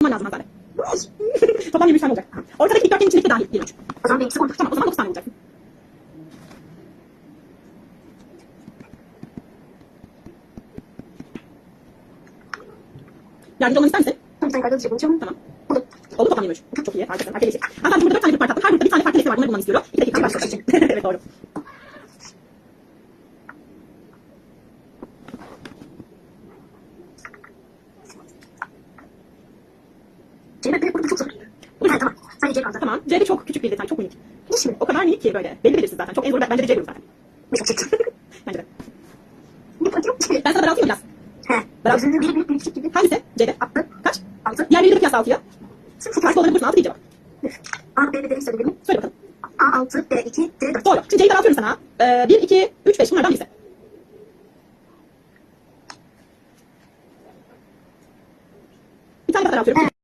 lazım Hazare. Toplam 23 tane olacak. Ortadaki dikdörtgenin içindeki de dahil 23. O zaman benimkisi 10. Tamam, o zaman 9 tane olacaksın. Yardımcı olmanı ister misin? Bir tane kartı bulacağım. Tamam. Olur. Oldu, toplam 23. Çok iyi, harikasın. Arkaya geçelim. Hatta burada 4 tane gruplar tattım. Her grupta bir tane farklı liste var. Bunları bulmanı istiyorum. 2 dakika başlayalım. Evet, doğru. C'de burada çok zor. Evet, tamam. Sadece C kaldı. Tamam. C'de çok küçük bir detay, çok minik. Ne şimdi? O kadar minik ki böyle. Belli belirsiz zaten. Çok en zoru bence de C grubu zaten. Çok çektim. Bence de. Ne fark ki? Ben sana daraltayım mı biraz? He. Bravo. Gözünün biri büyük küçük gibi. Hangisi? C'de. Attı. Kaç? 6. Diğer biri de kıyasla 6'ya. Farklı olanı bulursun. 6 değil cevap. A, B, B, söyleyebilir miyim? Söyle bakalım. A, 6, B, 2, D, 4. Doğru. Şimdi C'yi daraltıyorum sana. 1, 2, 3, 5. Bunlardan birisi. Bir tane daha daraltıyorum. Evet.